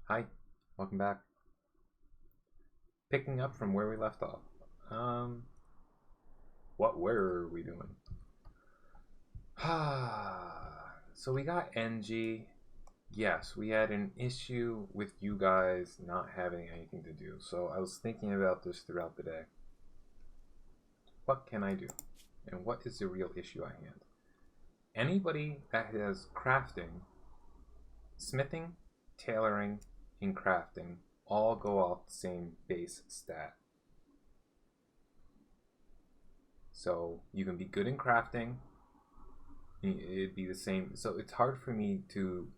Hi, welcome back. Picking up from where we left off. What were we doing? So we got NG. Yes, we had an issue with you guys not having anything to do. So I was thinking about this throughout the day. What can I do? And what is the real issue at hand? Anybody that has crafting, smithing, tailoring, and crafting all go off the same base stat. So you can be good in crafting, it'd be the same. So it's hard for me to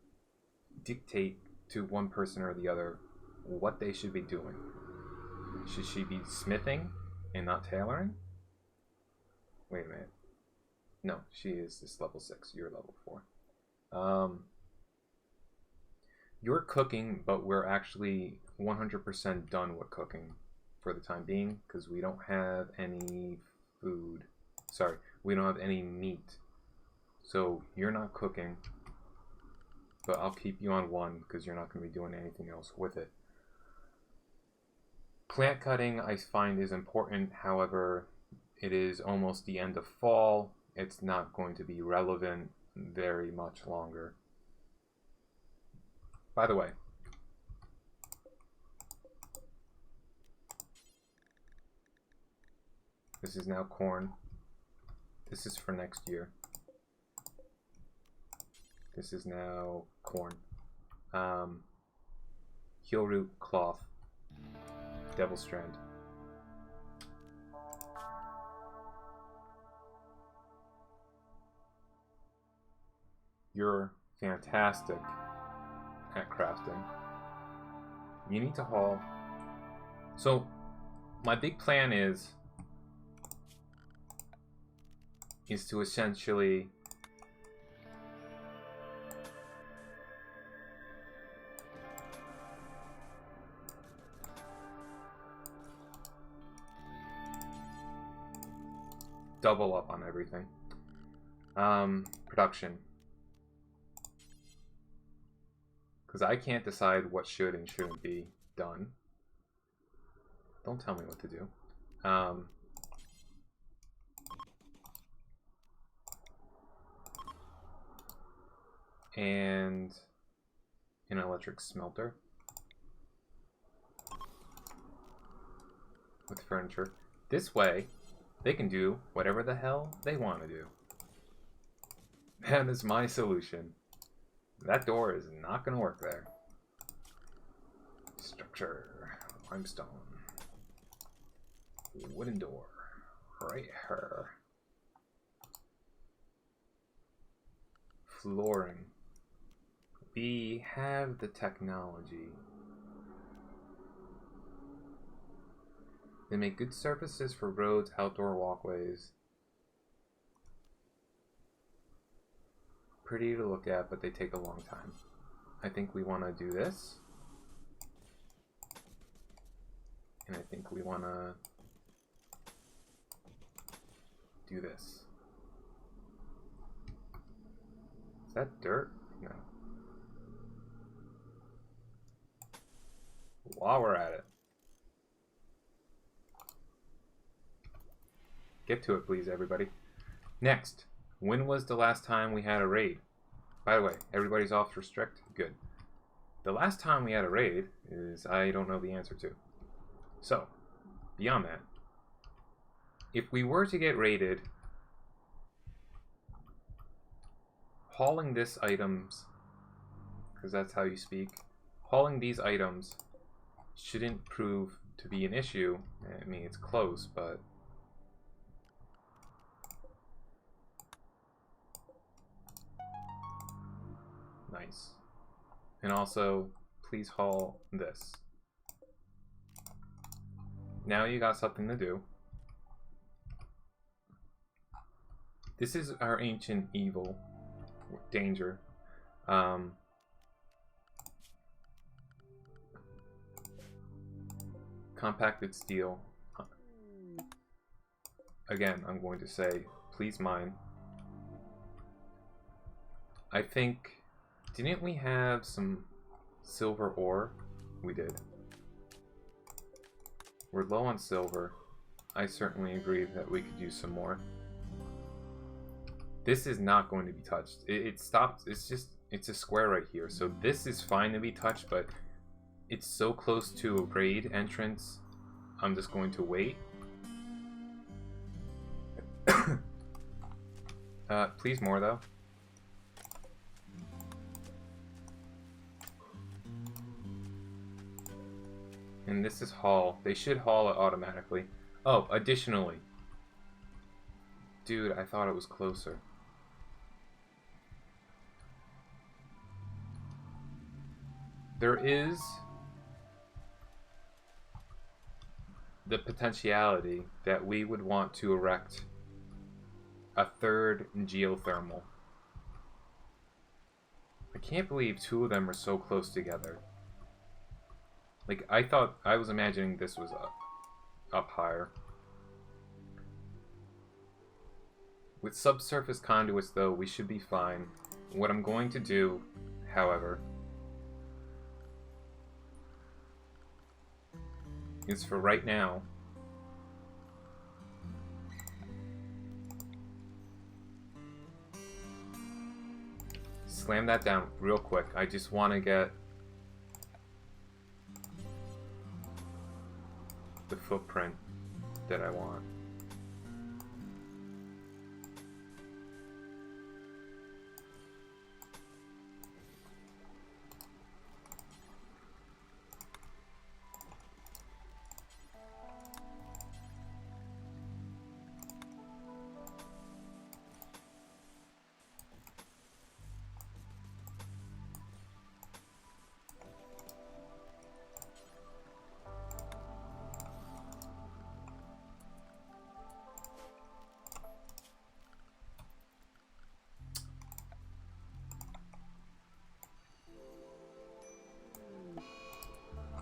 dictate to one person or the other what they should be doing. Should she be smithing and not tailoring? Wait a minute. No, she is just level 6. You're level 4. You're cooking, but we're actually 100% done with cooking for the time being because we don't have any food. Sorry, we don't have any meat. So you're not cooking, but I'll keep you on 1 because you're not going to be doing anything else with it. Plant cutting I find is important, however, it is almost the end of fall. It's not going to be relevant very much longer. By the way, this is now corn. This is for next year. This is now corn. Heel root, cloth, devil strand. You're fantastic at crafting. You need to haul. So my big plan is to essentially double up on everything. Production. Because I can't decide what should and shouldn't be done. Don't tell me what to do. And an electric smelter with furniture. This way, they can do whatever the hell they want to do. That is my solution. That door is not going to work there. Structure. Limestone. Wooden door. Right here. Flooring. We have the technology. They make good surfaces for roads, outdoor walkways. Pretty to look at, but they take a long time. I think we want to do this. And I think we want to do this. Is that dirt? No. While we're at it. Get to it, please, everybody. Next. When was the last time we had a raid? By the way, everybody's off for strict? Good. The last time we had a raid is I don't know the answer to. So, beyond that, if we were to get raided, hauling this items, because that's how you speak, hauling these items shouldn't prove to be an issue. I mean, it's close, but nice. And also, please haul this. Now you got something to do. This is our ancient evil danger. Compacted steel. Again, I'm going to say, please mine. I think Didn't we have some silver ore? We did. We're low on silver. I certainly agree that we could use some more. This is not going to be touched. It stopped. It's a square right here. So this is fine to be touched, but it's so close to a raid entrance. I'm just going to wait. Please more though. And this is haul. They should haul it automatically. Oh, additionally. Dude, I thought it was closer. There is the potentiality that we would want to erect a third geothermal. I can't believe two of them are so close together. Like, I was imagining this was up higher. With subsurface conduits, though, we should be fine. What I'm going to do, however, is for right now, slam that down real quick. I just want to get the footprint that I want.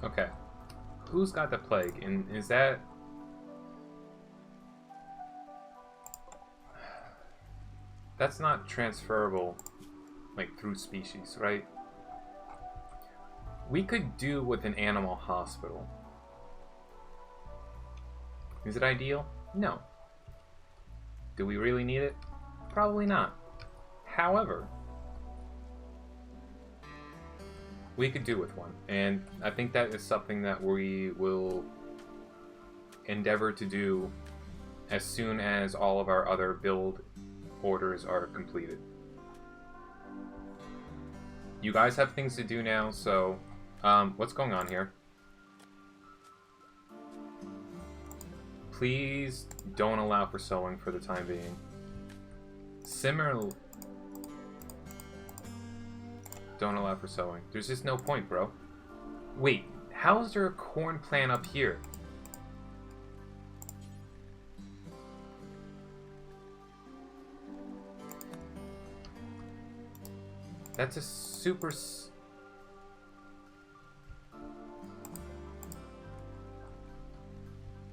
Okay. Who's got the plague? And is that... That's not transferable, like, through species, right? We could do with an animal hospital. Is it ideal? No. Do we really need it? Probably not. However, we could do with one, and I think that is something that we will endeavor to do as soon as all of our other build orders are completed. You guys have things to do now, so what's going on here? Please don't allow for sewing for the time being. Don't allow for sewing. There's just no point, bro. Wait, how is there a corn plant up here? That's a super...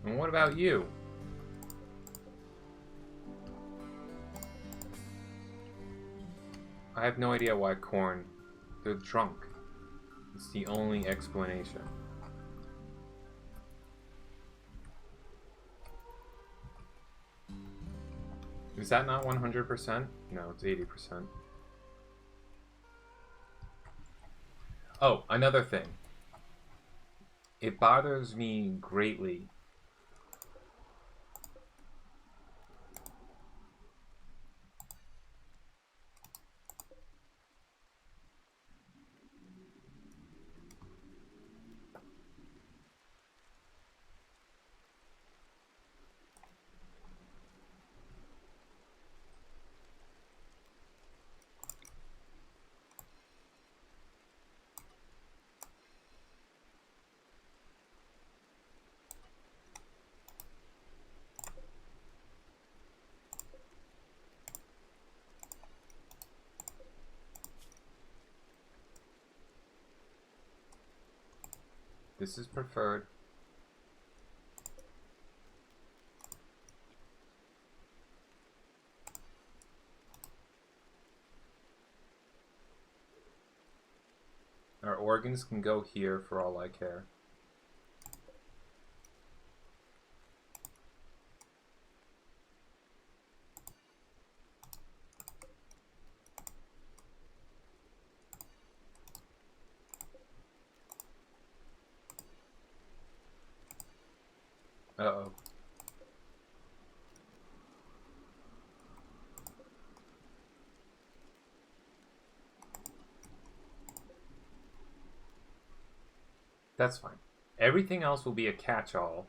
And what about you? I have no idea why corn... They're drunk. It's the only explanation. Is that not 100%? No, it's 80%. Oh, another thing. It bothers me greatly . This is preferred. Our organs can go here for all I care. Uh-oh. That's fine. Everything else will be a catch-all.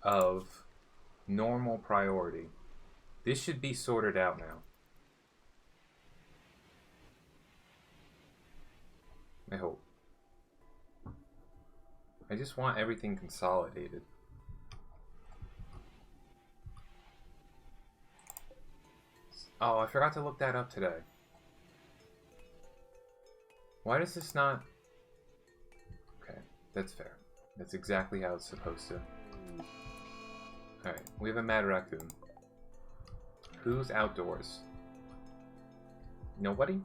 Of normal priority. This should be sorted out now. I hope. I just want everything consolidated. Oh, I forgot to look that up today. Why does this not... Okay, that's fair. That's exactly how it's supposed to. Alright, we have a mad raccoon. Who's outdoors? Nobody?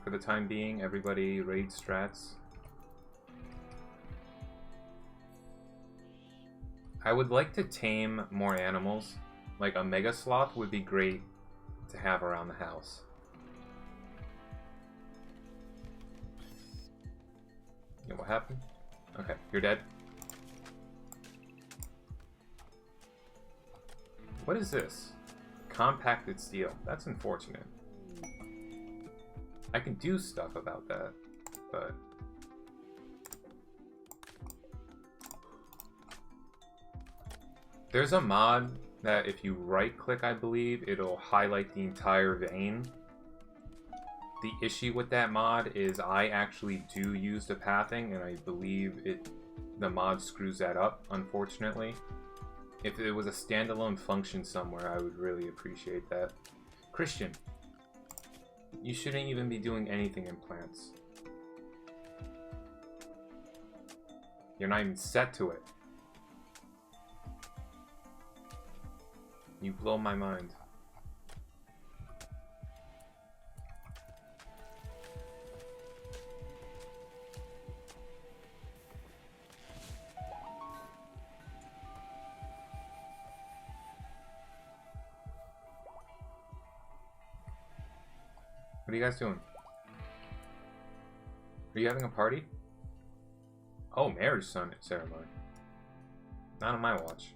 For the time being, everybody raid strats. I would like to tame more animals. Like a mega sloth would be great to have around the house. Yeah, what happened? Okay, you're dead. What is this? Compacted steel. That's unfortunate. I can do stuff about that, but... There's a mod that if you right-click, I believe, it'll highlight the entire vein. The issue with that mod is I actually do use the pathing, and I believe the mod screws that up, unfortunately. If it was a standalone function somewhere, I would really appreciate that. Christian, you shouldn't even be doing anything in plants. You're not even set to it. You blow my mind. What are you guys doing? Are you having a party? Oh, marriage ceremony. Not on my watch.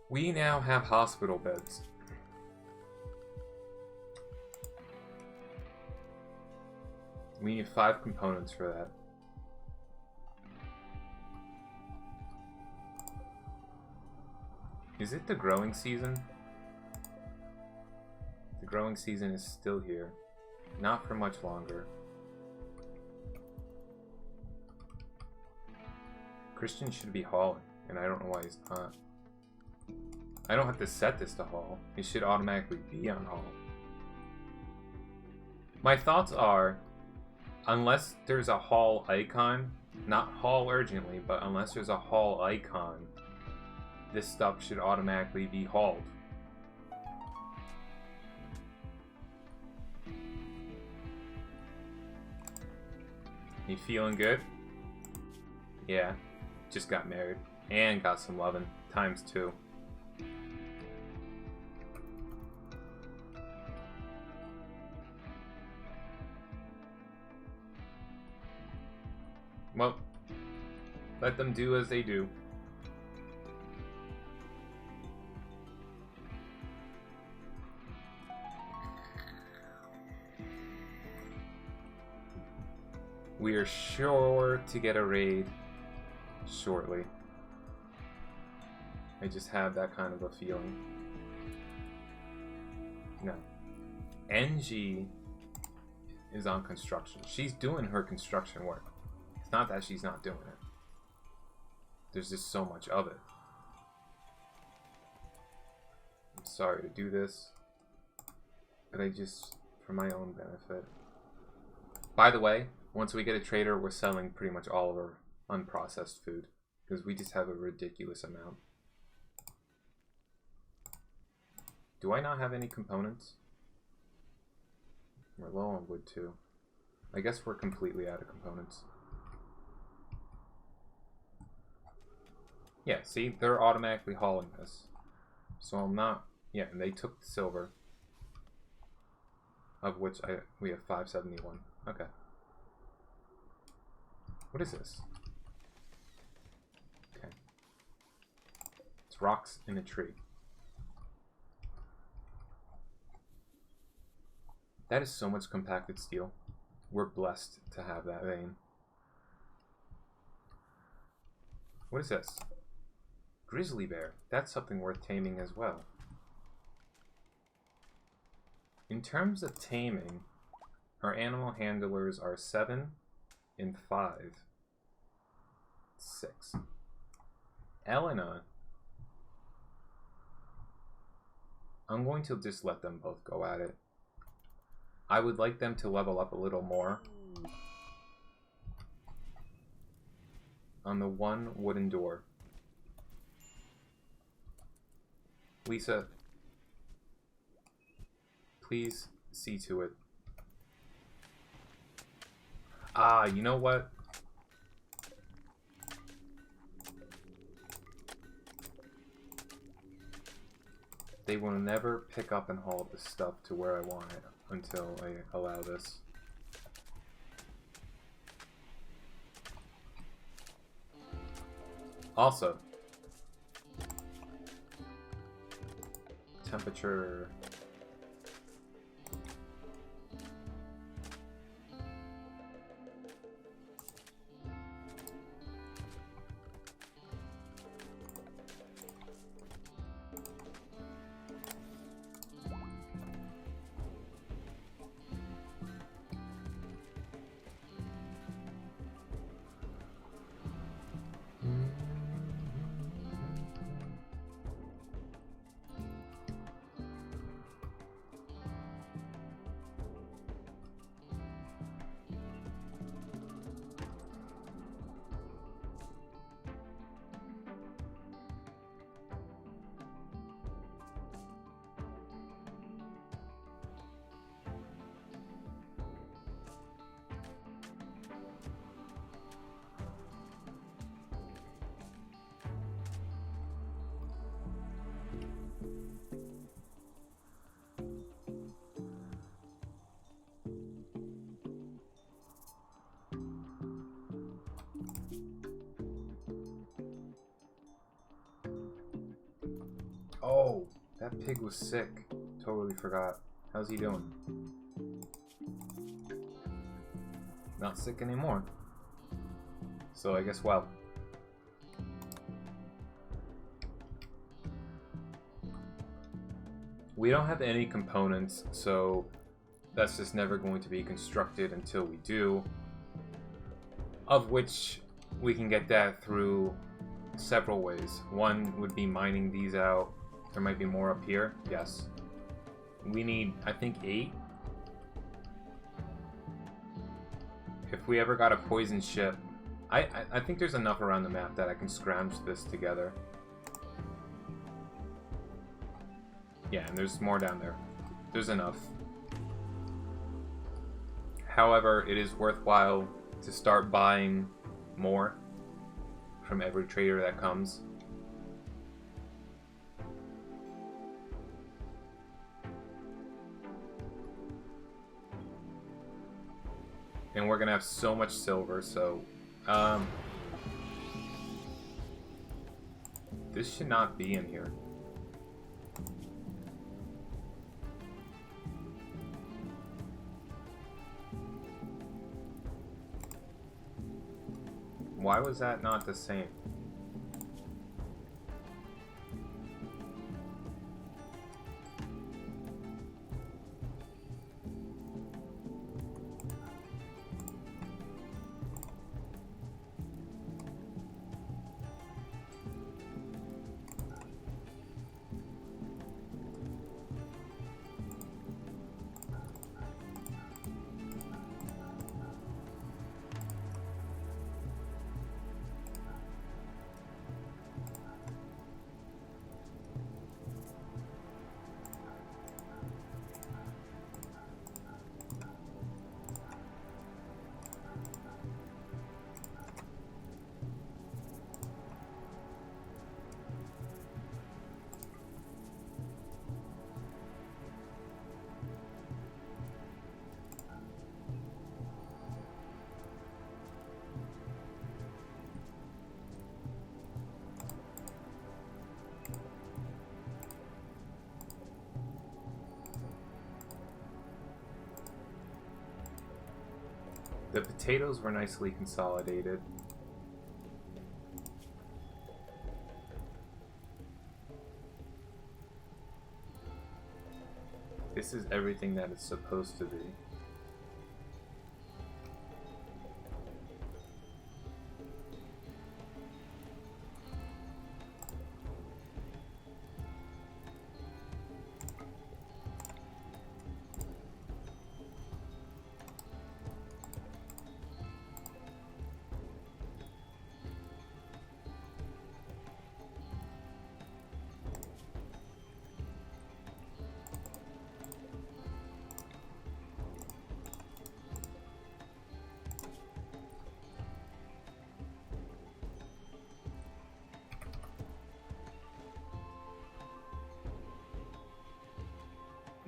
We now have hospital beds. We need 5 components for that. Is it the growing season? The growing season is still here. Not for much longer. Christian should be hauling, and I don't know why he's not. I don't have to set this to haul. It should automatically be on haul. My thoughts are, unless there's a haul icon, not haul urgently, but unless there's a haul icon, this stuff should automatically be hauled. You feeling good? Yeah. Just got married. And got some lovin'. ×2. Well, let them do as they do. We are sure to get a raid shortly. I just have that kind of a feeling. No. NG is on construction. She's doing her construction work. It's not that she's not doing it. There's just so much of it. I'm sorry to do this, but I just, for my own benefit. By the way, once we get a trader, we're selling pretty much all of our unprocessed food, because we just have a ridiculous amount. Do I not have any components? We're low on wood too. I guess we're completely out of components. Yeah, see, they're automatically hauling this. So I'm not... Yeah, and they took the silver. Of which we have 571. Okay. What is this? Okay. It's rocks in a tree. That is so much compacted steel. We're blessed to have that vein. What is this? Grizzly bear. That's something worth taming as well. In terms of taming, our animal handlers are 7 and 5. 6. Elena, I'm going to just let them both go at it. I would like them to level up a little more on the one wooden door. Lisa, please see to it. Ah, you know what? They will never pick up and haul this stuff to where I want it until I allow this. Also, temperature. Oh, that pig was sick. Totally forgot. How's he doing? Not sick anymore. So I guess, well. We don't have any components, so that's just never going to be constructed until we do. Of which we can get that through several ways. One would be mining these out. There might be more up here. Yes. We need, I think, 8. If we ever got a poison ship, I think there's enough around the map that I can scrounge this together. Yeah, and there's more down there. There's enough. However, it is worthwhile to start buying more from every trader that comes. And we're gonna have so much silver, so this should not be in here. Why was that not the same? The potatoes were nicely consolidated. This is everything that it's supposed to be.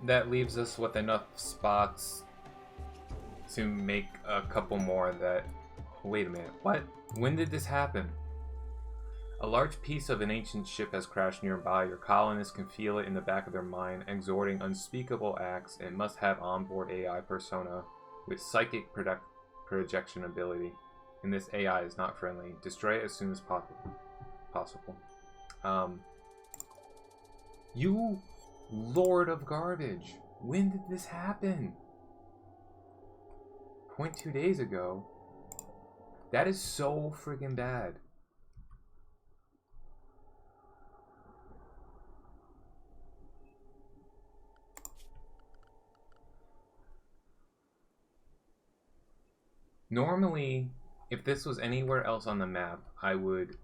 That leaves us with enough spots to make a couple more that... Wait a minute, what? When did this happen? A large piece of an ancient ship has crashed nearby. Your colonists can feel it in the back of their mind, exhorting unspeakable acts, and must have onboard AI persona with psychic projection ability. And this AI is not friendly. Destroy it as soon as possible. You... Lord of Garbage, when did this happen? 0.2 days ago? That is so friggin' bad. Normally, if this was anywhere else on the map, I would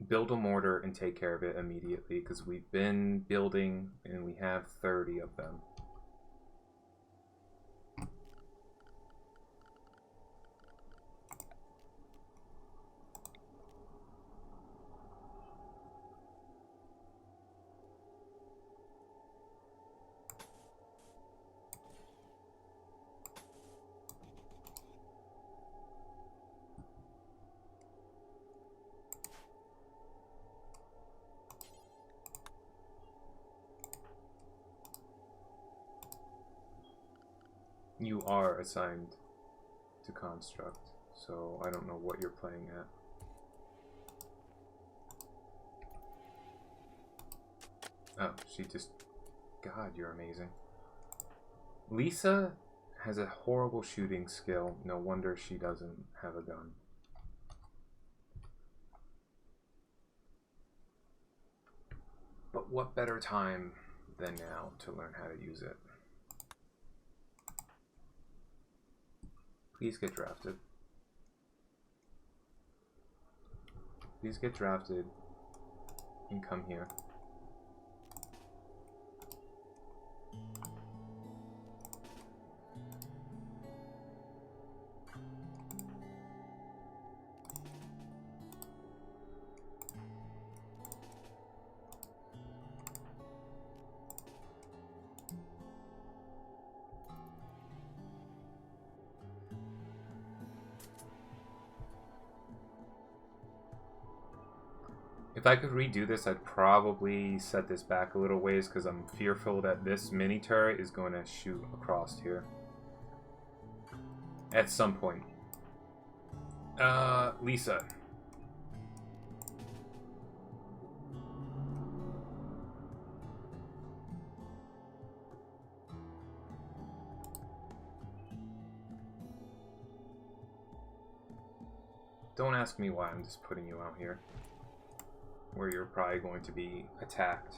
build a mortar and take care of it immediately, because we've been building and we have 30 of them. You are assigned to construct, so I don't know what you're playing at. Oh, she just... God, you're amazing. Lisa has a horrible shooting skill. No wonder she doesn't have a gun. But what better time than now to learn how to use it? Please get drafted. Please get drafted and come here. If I could redo this, I'd probably set this back a little ways because I'm fearful that this mini turret is going to shoot across here. At some point. Lisa. Don't ask me why, I'm just putting you out here. Where you're probably going to be attacked.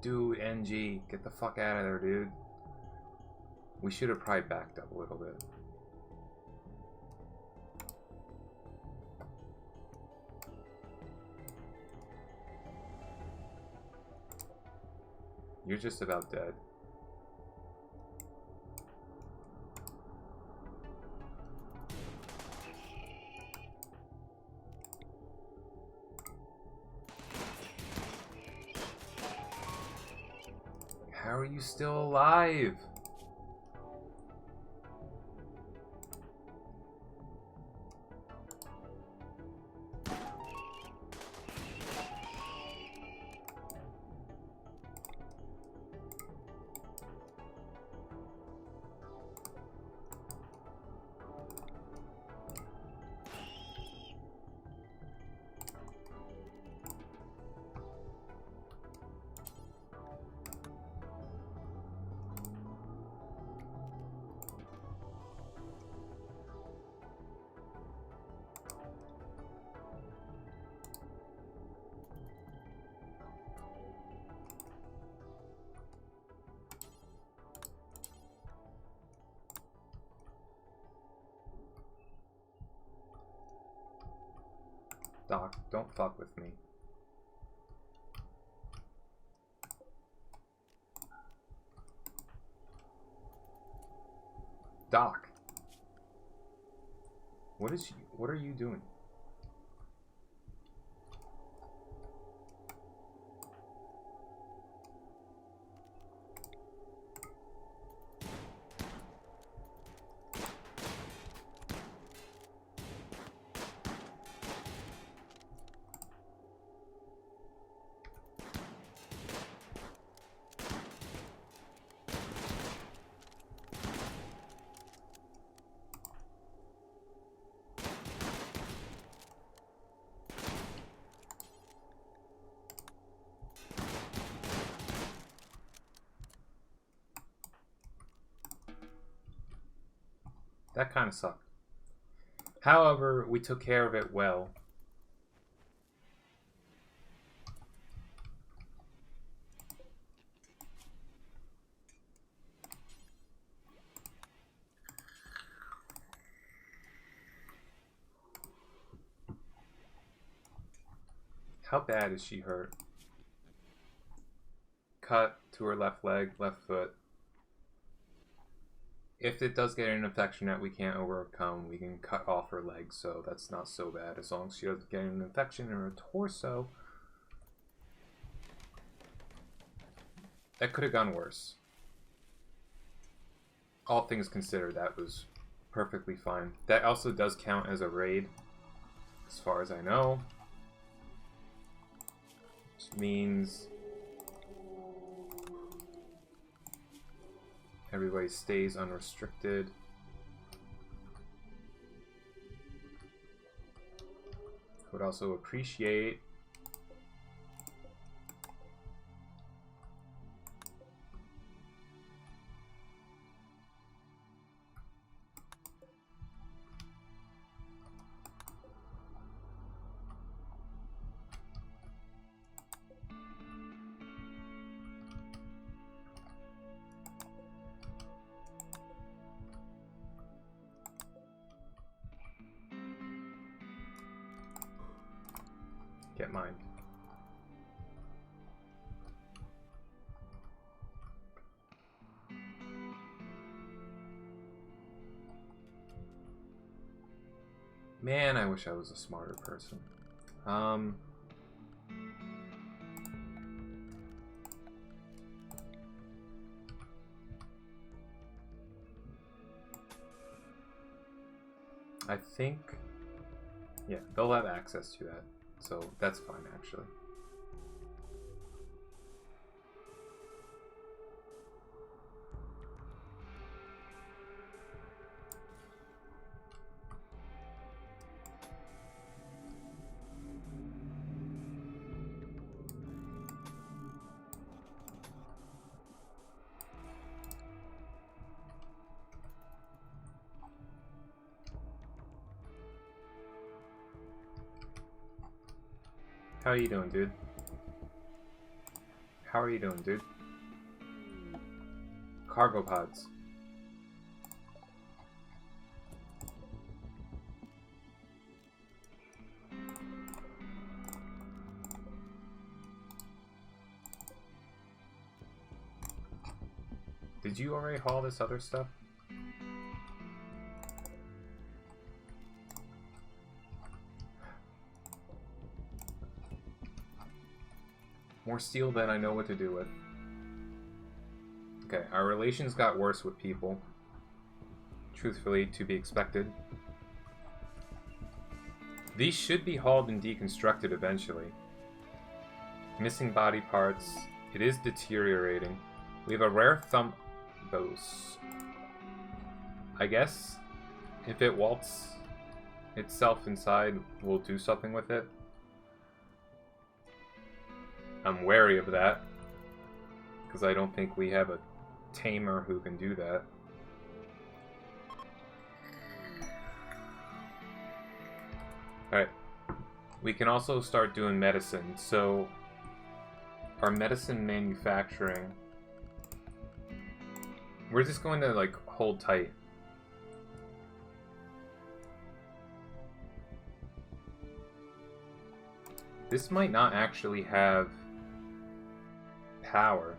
Dude, NG, get the fuck out of there, dude. We should have probably backed up a little bit. You're just about dead. How are you still alive? Doc, don't fuck with me. Doc. What are you doing? That kind of sucked. However, we took care of it well. How bad is she hurt? Cut to her left leg, left foot. If it does get an infection that we can't overcome, we can cut off her leg, so that's not so bad. As long as she doesn't get an infection in her torso. That could have gone worse. All things considered, that was perfectly fine. That also does count as a raid, as far as I know. Which means everybody stays unrestricted. I would also appreciate get mine. Man, I wish I was a smarter person. I think, yeah, they'll have access to that. So that's fine, actually. How are you doing, dude? How are you doing, dude? Cargo pods. Did you already haul this other stuff? More steel than I know what to do with. Okay, our relations got worse with people. Truthfully, to be expected. These should be hauled and deconstructed eventually. Missing body parts. It is deteriorating. We have a rare thumb... Those. I guess if it waltz itself inside, we'll do something with it. I'm wary of that, because I don't think we have a tamer who can do that. Alright. We can also start doing medicine. So, our medicine manufacturing... We're just going to, like, hold tight. This might not actually have power.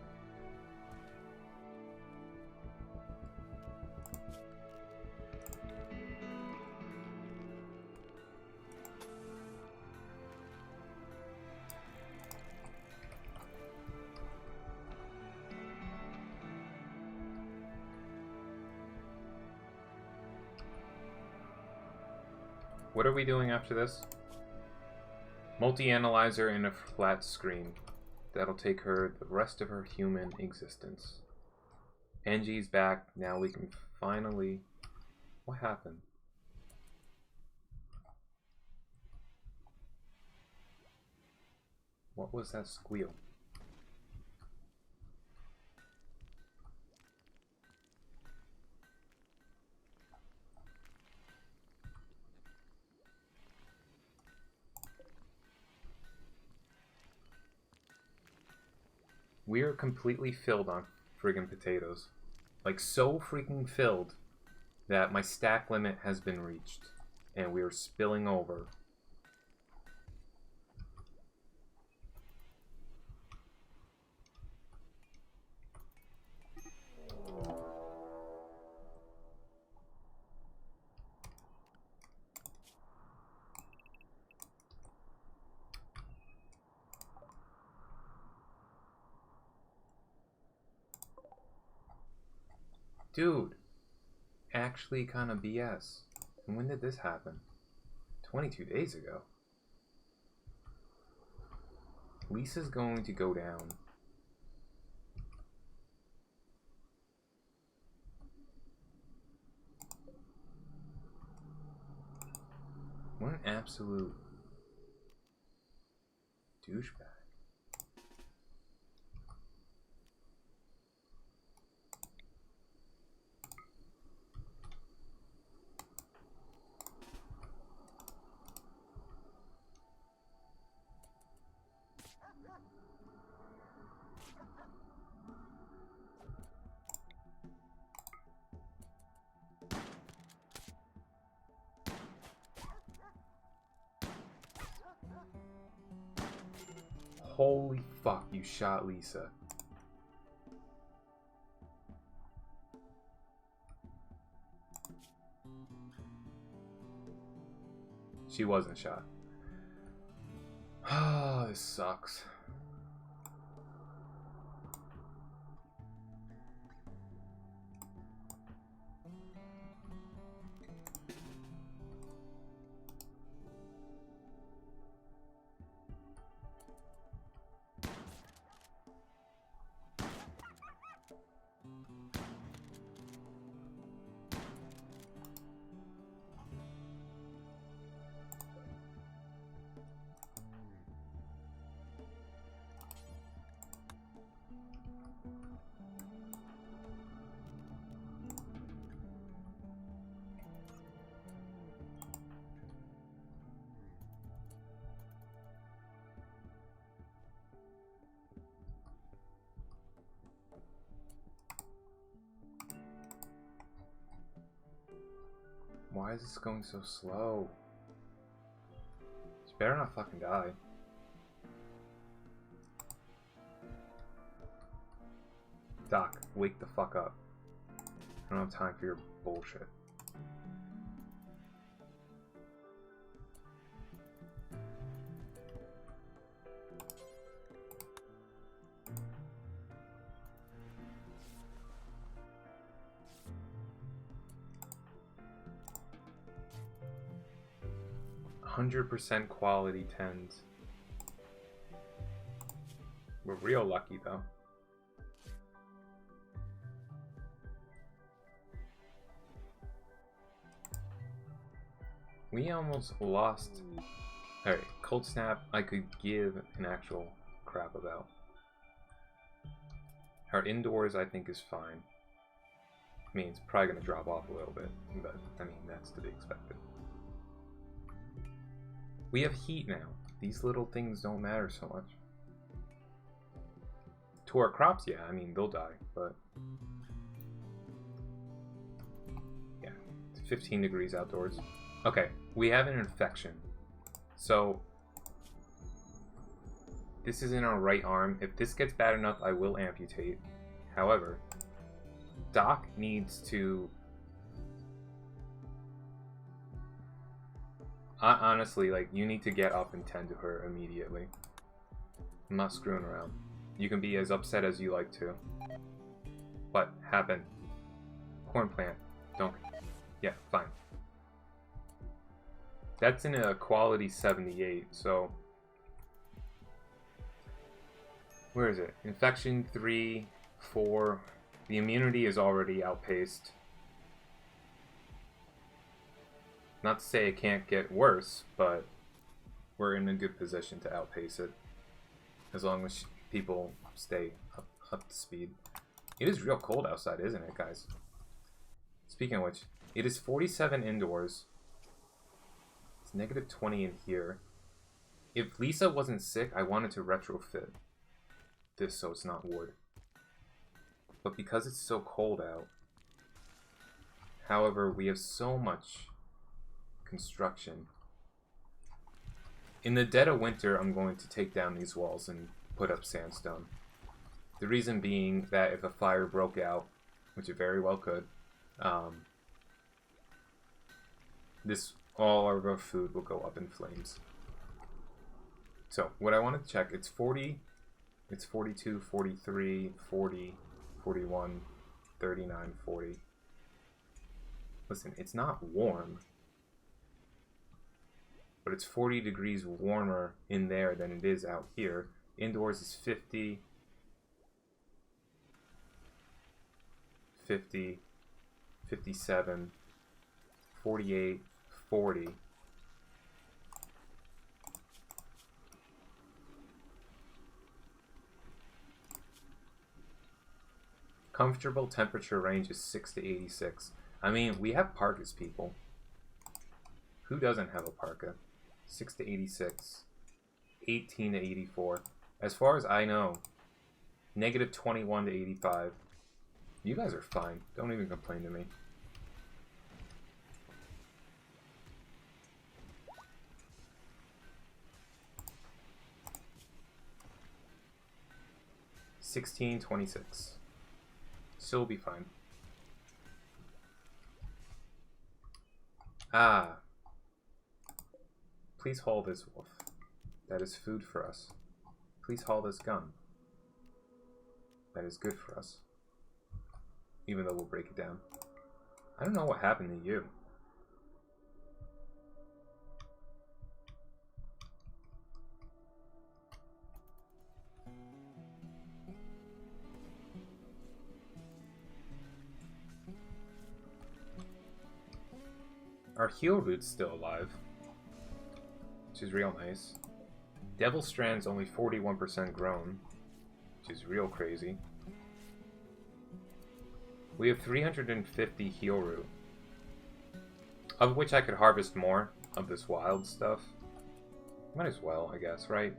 What are we doing after this? Multi-analyzer and a flat screen. That'll take her the rest of her human existence. Angie's back. Now we can finally... What happened? What was that squeal? We are completely filled on friggin' potatoes. Like, so freaking filled that my stack limit has been reached. And we are spilling over. Dude, actually kind of BS. And when did this happen? 22 days ago. Lisa's going to go down. What an absolute douchebag. Holy fuck, you shot Lisa. She wasn't shot. Oh, this sucks. Why is this going so slow? She better not fucking die. Doc, wake the fuck up. I don't have time for your bullshit. %100% quality 10s. We're real lucky though. We almost lost. Alright, Cold Snap I could give an actual crap about. Our indoors I think is fine. I mean, it's probably going to drop off a little bit, but I mean, that's to be expected. We have heat now. These little things don't matter so much. To our crops, yeah, I mean, they'll die, but... yeah, it's 15 degrees outdoors. Okay, we have an infection. So, this is in our right arm. If this gets bad enough, I will amputate. However, Doc needs to... honestly, like, you need to get up and tend to her immediately. I'm not screwing around. You can be as upset as you like to. What happened? Corn plant. Don't... yeah, fine. That's in a quality 78, so... where is it? Infection 3, 4... the immunity is already outpaced. Not to say it can't get worse, but we're in a good position to outpace it. As long as people stay up to speed. It is real cold outside, isn't it, guys? Speaking of which, it is 47 indoors. It's negative 20 in here. If Lisa wasn't sick, I wanted to retrofit this so it's not wood. But because it's so cold out, however, we have so much construction. In the dead of winter, I'm going to take down these walls and put up sandstone. The reason being that if a fire broke out, which it very well could, all of our food will go up in flames. So, what I wanted to check, it's 40, it's 42, 43, 40, 41, 39, 40. Listen, it's not warm, but it's 40 degrees warmer in there than it is out here. Indoors is 50, 50, 57, 48, 40. Comfortable temperature range is 6 to 86. I mean, we have parkas, people. Who doesn't have a parka? 6 to 86. 18 to 84. As far as I know, negative 21 to 85. You guys are fine. Don't even complain to me. $16.26. Still be fine. Ah. Please haul this wolf. That is food for us. Please haul this gun. That is good for us. Even though we'll break it down. I don't know what happened to you. Our heal root's still alive, which is real nice. Devil Strand's only 41% grown, which is real crazy. We have 350 heal root, of which I could harvest more of this wild stuff. Might as well, I guess, right?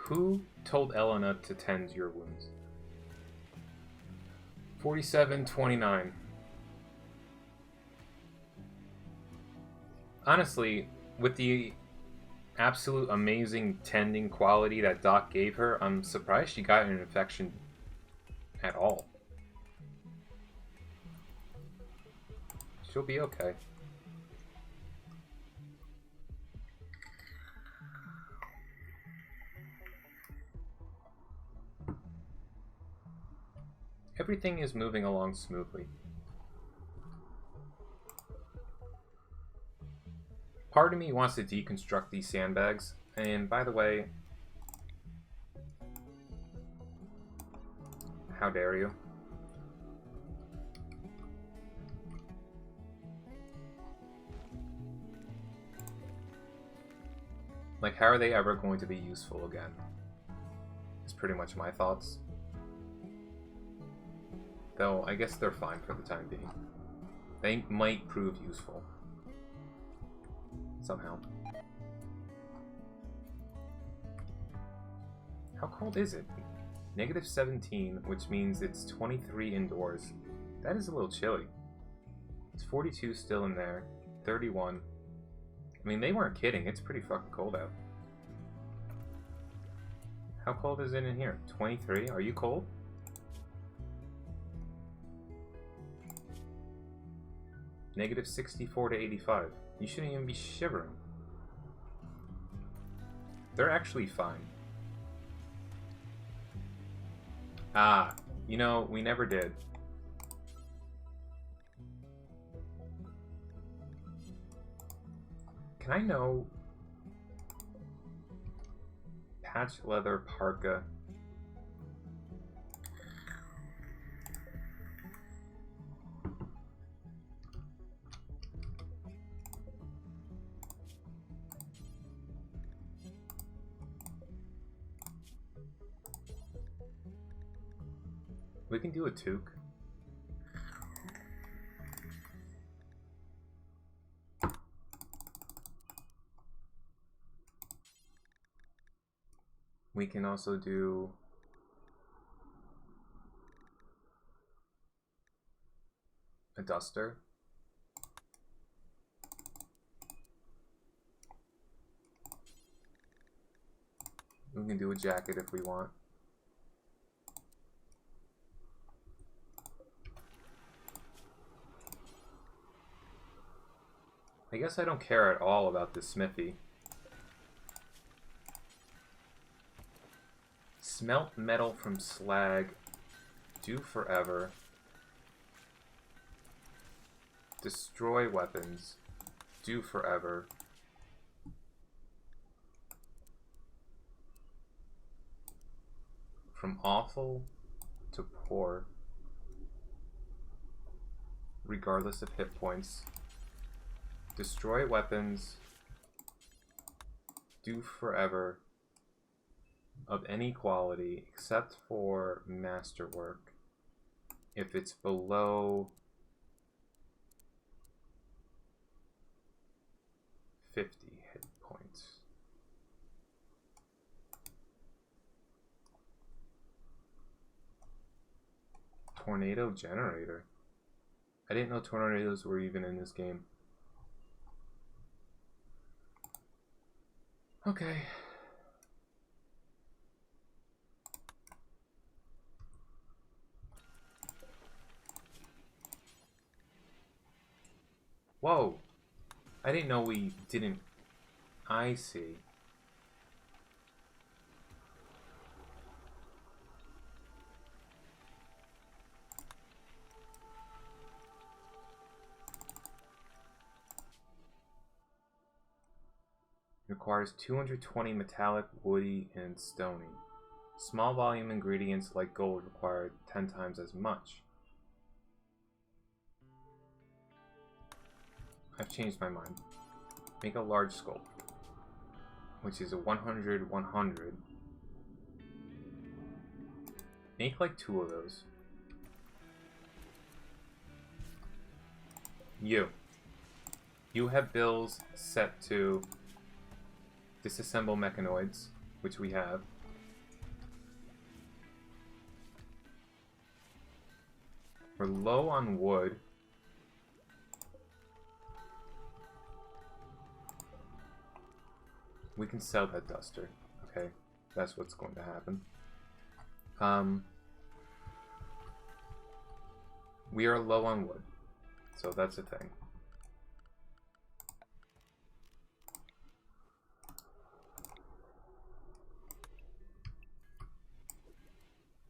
Who told Elena to tend your wounds? 47-29. Honestly, with the absolute amazing tending quality that Doc gave her, I'm surprised she got an infection at all. She'll be okay. Everything is moving along smoothly. Part of me wants to deconstruct these sandbags, and by the way, how dare you? Like, how are they ever going to be useful again? It's pretty much my thoughts. Though, I guess they're fine for the time being. They might prove useful. Somehow. How cold is it? -17, which means it's 23 indoors. That is a little chilly. It's 42 still in there. 31. I mean, they weren't kidding. It's pretty fucking cold out. How cold is it in here? 23? Are you cold? -64 to 85. You shouldn't even be shivering. They're actually fine. Ah, you know, we never did. Can I know... Patch leather parka. We can do a toque. We can also do a duster. We can do a jacket if we want. I guess I don't care at all about the smithy. Smelt metal from slag. Do forever. Destroy weapons. Do forever. From awful to poor. Regardless of hit points. Destroy weapons. Do forever. Of any quality except for masterwork. If it's below 50 hit points. Tornado generator. I didn't know tornadoes were even in this game. Okay. Whoa. I didn't know we didn't... I see. Requires 220 metallic, woody, and stony. Small volume ingredients like gold require 10 times as much. I've changed my mind. Make a large sculpt, which is a 100-100. Make like 2 of those. You have bills set to disassemble mechanoids, which we have. We're low on wood. We can sell that duster. Okay, that's what's going to happen. We are low on wood, so that's a thing.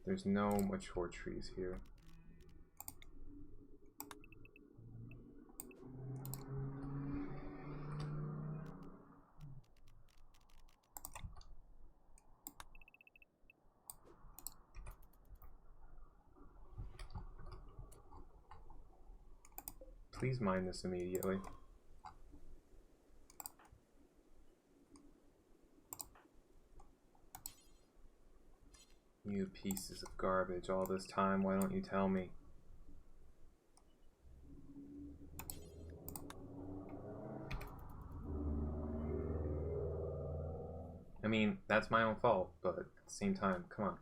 There's no mature trees here. Please mine this immediately. You pieces of garbage all this time, why don't you tell me? I mean, that's my own fault, but at the same time, come on.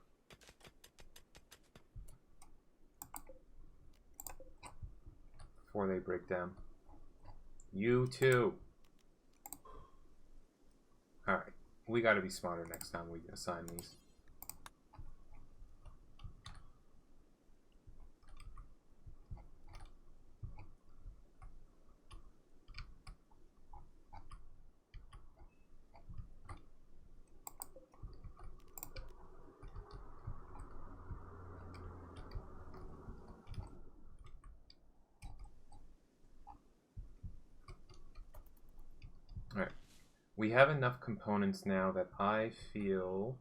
Before they break down. You too! Alright, we gotta be smarter next time we assign these. Alright, we have enough components now that I feel...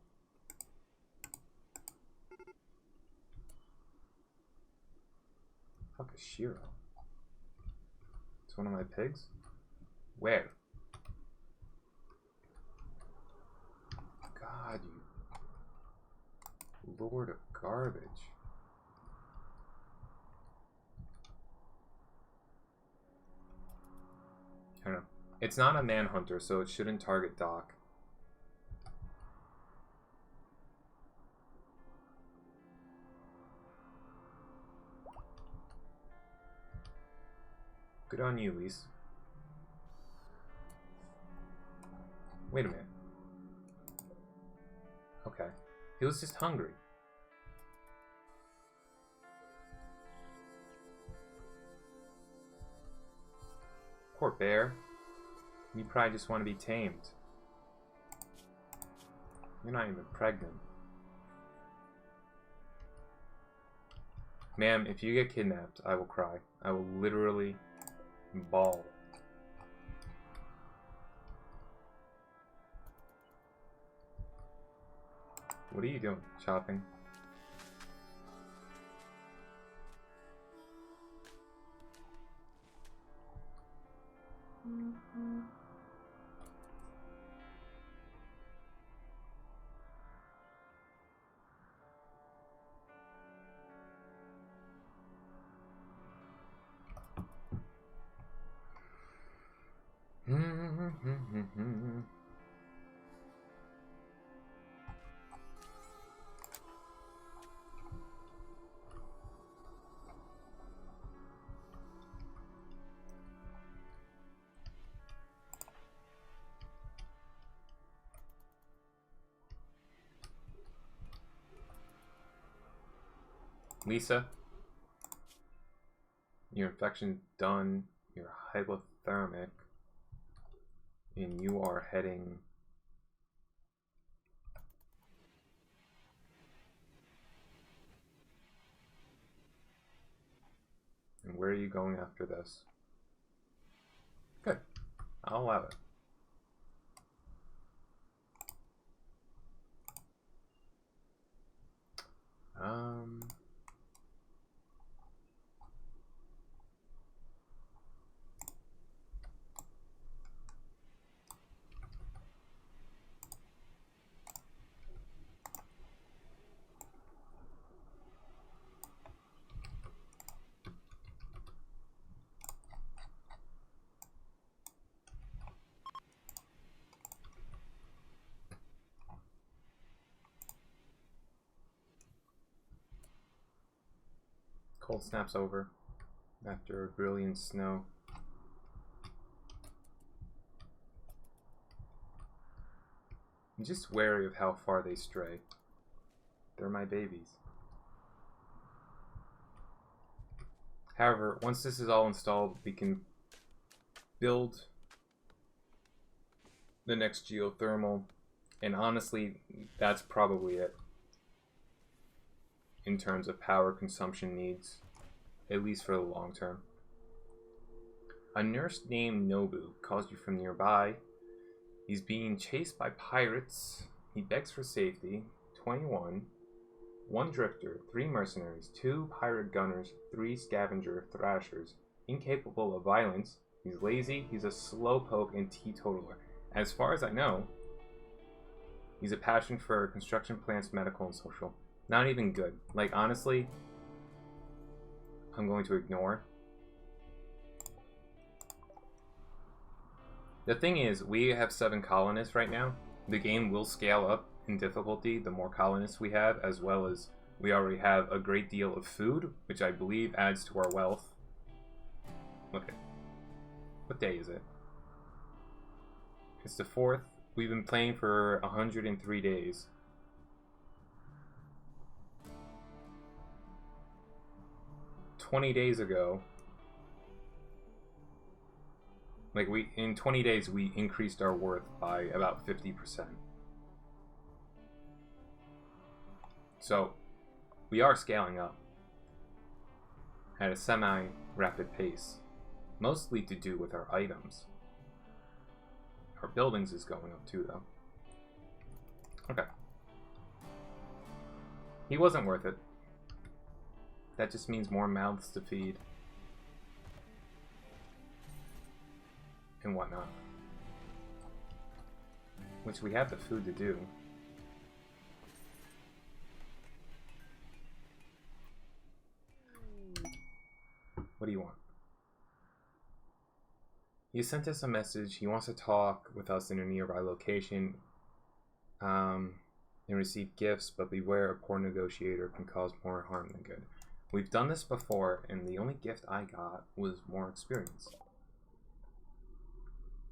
Fuck a Shiro. It's one of my pigs? Where? God, you lord of garbage. I don't know. It's not a manhunter, so it shouldn't target Doc. Good on you, Lise. Wait a minute. Okay. He was just hungry. Poor bear. You probably just want to be tamed. You're not even pregnant. Ma'am, if you get kidnapped, I will cry. I will literally bawl. What are you doing? Shopping? Lisa, your infection's done, you're hypothermic, and you are heading... And where are you going after this? Good. I'll allow it. Cold snaps over after a brilliant snow. I'm just wary of how far they stray. They're my babies. However, once this is all installed, we can build the next geothermal, and honestly, that's probably it in terms of power consumption needs, at least for the long term. A nurse named Nobu calls you from nearby. He's being chased by pirates. He begs for safety. 21. 1 drifter, 3 mercenaries, 2 pirate gunners, 3 scavenger thrashers. Incapable of violence. He's lazy, he's a slowpoke and teetotaler. As far as I know, he's a passion for construction plants, medical, and social. Not even good. Like, honestly, I'm going to ignore. The thing is, we have 7 colonists right now. The game will scale up in difficulty the more colonists we have, as well as we already have a great deal of food, which I believe adds to our wealth. Okay. What day is it? It's the 4th. We've been playing for 103 days. $20 ago, like in 20 days we increased our worth by about 50%. So we are scaling up at a semi-rapid pace, mostly to do with our items. Our buildings is going up too, though. Okay. He wasn't worth it. That just means more mouths to feed. And whatnot. Which we have the food to do. What do you want? He sent us a message. He wants to talk with us in a nearby location. And receive gifts, but beware, a poor negotiator can cause more harm than good. We've done this before, and the only gift I got was more experience.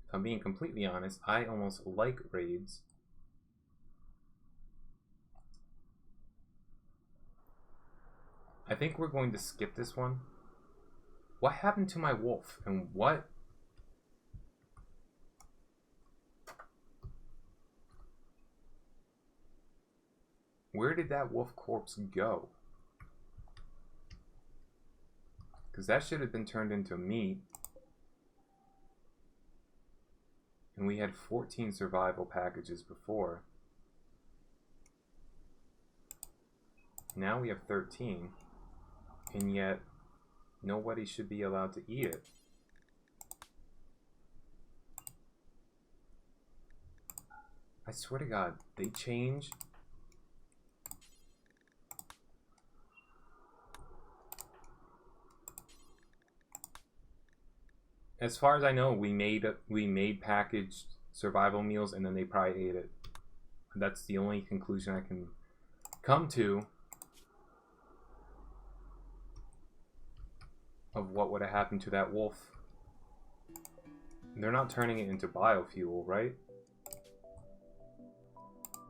If I'm being completely honest, I almost like raids. I think we're going to skip this one. What happened to my wolf? And what? Where did that wolf corpse go? Because that should have been turned into meat. And we had 14 survival packages before. Now we have 13. And yet, nobody should be allowed to eat it. I swear to God, they change. As far as I know, we made packaged survival meals and then they probably ate it. That's the only conclusion I can come to of what would have happened to that wolf. They're not turning it into biofuel, right?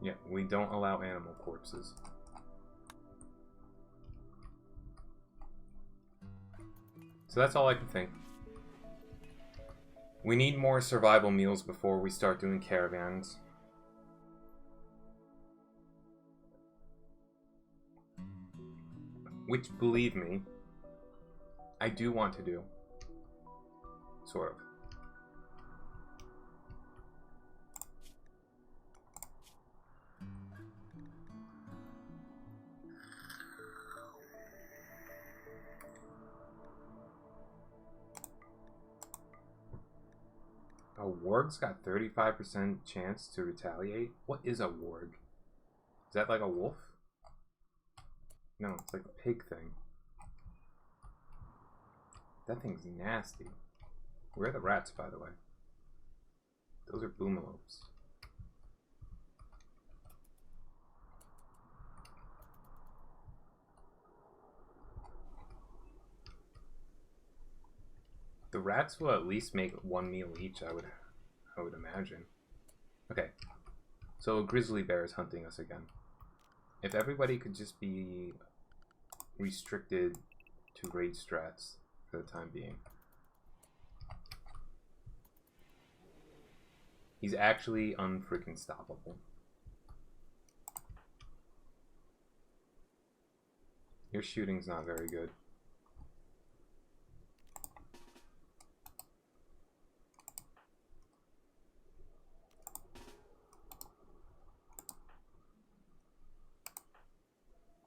Yeah, we don't allow animal corpses. So that's all I can think. We need more survival meals before we start doing caravans. Which, believe me, I do want to do. Sort of. A warg's got 35% chance to retaliate? What is a warg? Is that like a wolf? No, it's like a pig thing. That thing's nasty. Where are the rats, by the way? Those are boomalopes. rats will at least make one meal each, I would imagine. Okay. So a grizzly bear is hunting us again. If everybody could just be restricted to raid strats for the time being. He's actually unfreaking stoppable. Your shooting's not very good.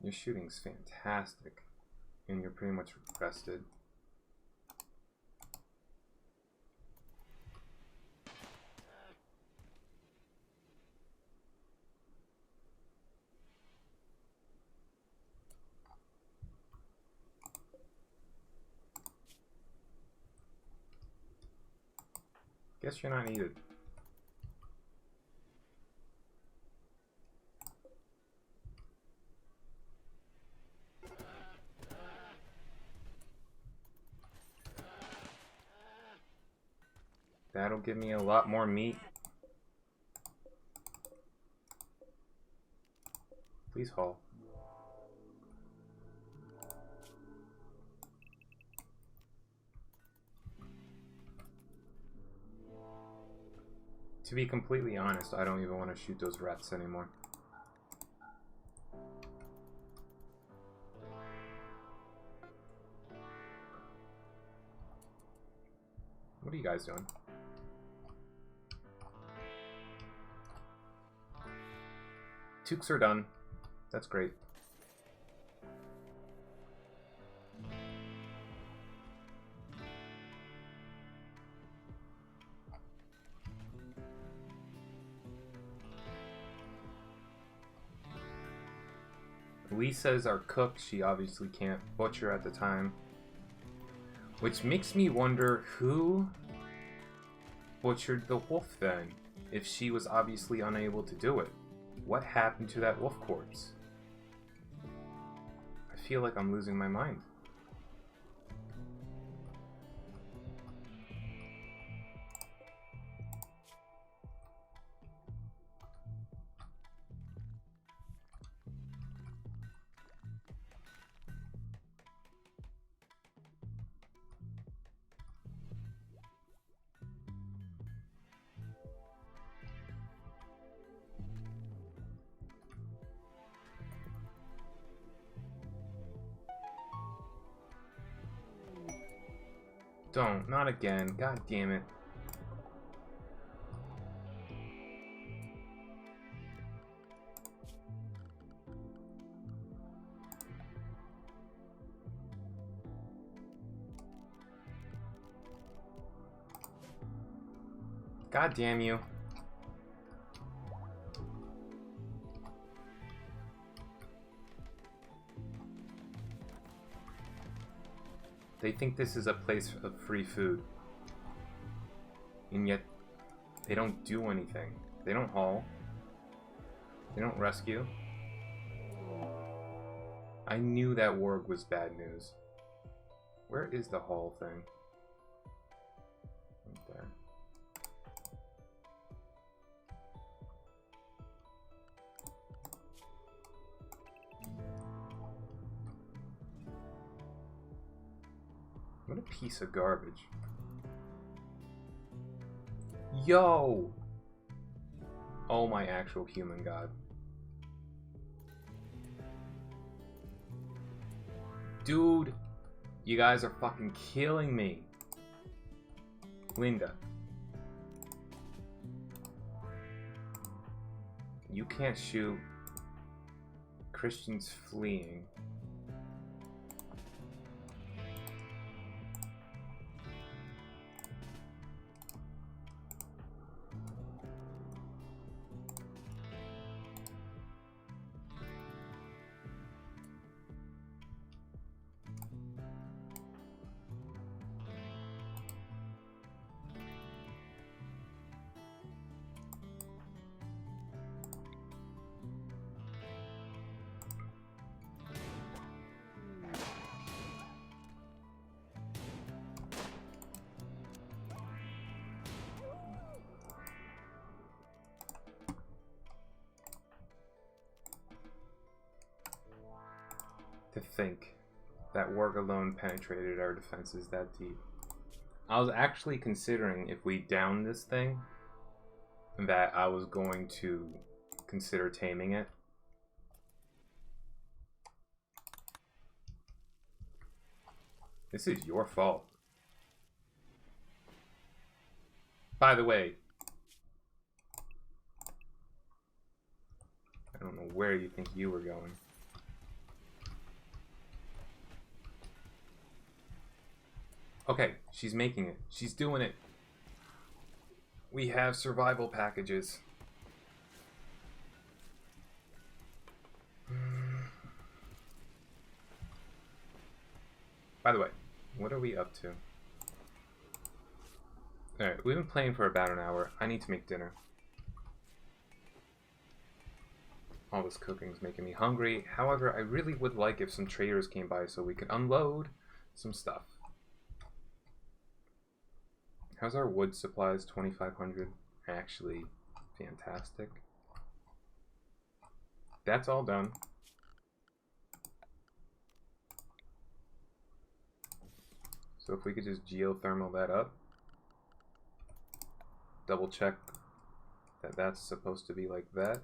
Your shooting's fantastic, and you're pretty much rested. Guess you're not needed. That'll give me a lot more meat. Please haul. To be completely honest, I don't even want to shoot those rats anymore. What are you guys doing? Tukes are done. That's great. Lisa's our cook. She obviously can't butcher at the time. Which makes me wonder who butchered the wolf then, if she was obviously unable to do it. What happened to that wolf corpse? I feel like I'm losing my mind. Don't. Not again. God damn it. God damn you. They think this is a place of free food. And yet, they don't do anything. They don't haul. They don't rescue. I knew that warg was bad news. Where is the haul thing? Right there. What a piece of garbage. Yo! Oh my actual human god. Dude! You guys are fucking killing me. Linda. You can't shoot. Christians fleeing. To think that work alone penetrated our defenses that deep. I was actually considering, if we down this thing, that I was going to consider taming it. This is your fault. By the way, I don't know where you think you were going. Okay, she's making it. She's doing it. We have survival packages. By the way, what are we up to? Alright, we've been playing for about an hour. I need to make dinner. All this cooking's making me hungry. However, I really would like if some traders came by so we could unload some stuff. How's our wood supplies? 2,500. Actually, fantastic. That's all done. So if we could just geothermal that up. Double check that that's supposed to be like that.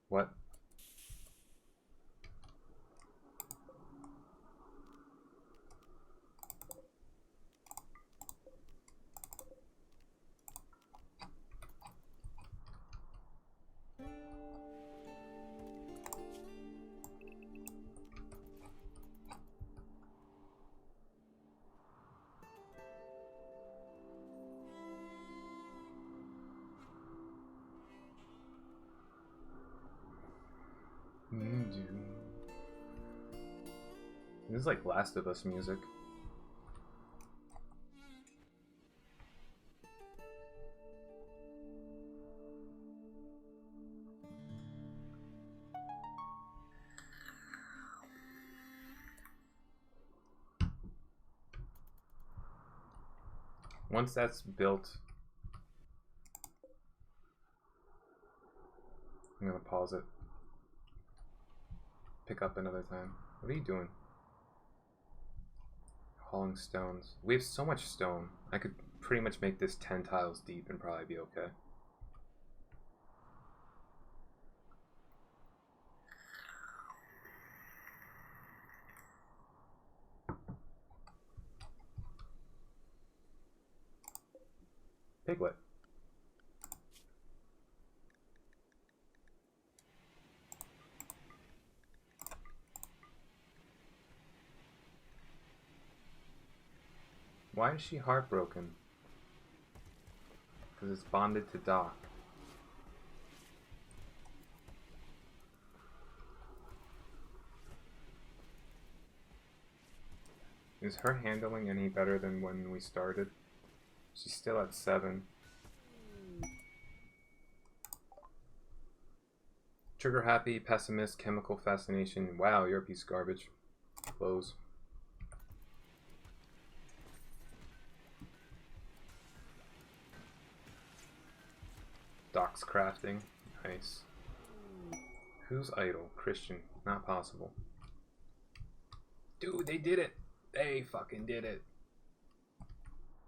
What? This is like Last of Us music. Once that's built, I'm gonna pause it. Pick up another time. What are you doing? Hauling stones. We have so much stone. I could pretty much make this 10 tiles deep and probably be okay. Piglet. Why is she heartbroken? Because it's bonded to Doc. Is her handling any better than when we started? She's still at 7. Trigger happy, pessimist, chemical fascination. Wow, you're a piece of garbage. Close. Doc's crafting. Nice. Who's idle? Christian. Not possible. Dude, they did it! They fucking did it.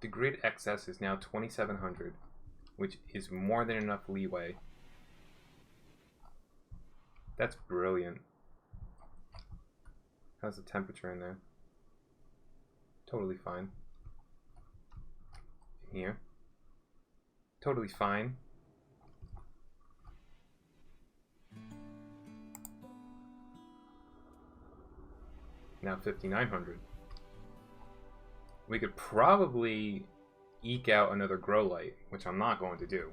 The grid excess is now 2,700, which is more than enough leeway. That's brilliant. How's the temperature in there? Totally fine. In here? Totally fine. Now 5,900. We could probably eke out another grow light, which I'm not going to do.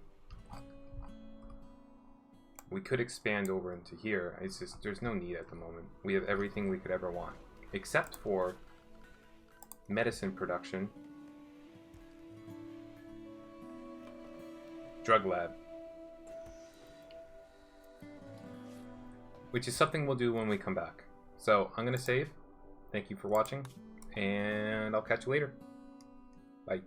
We could expand over into here. It's just, there's no need at the moment. We have everything we could ever want. Except for medicine production. Drug lab. which is something we'll do when we come back. So I'm going to save. Thank you for watching, and I'll catch you later. Bye.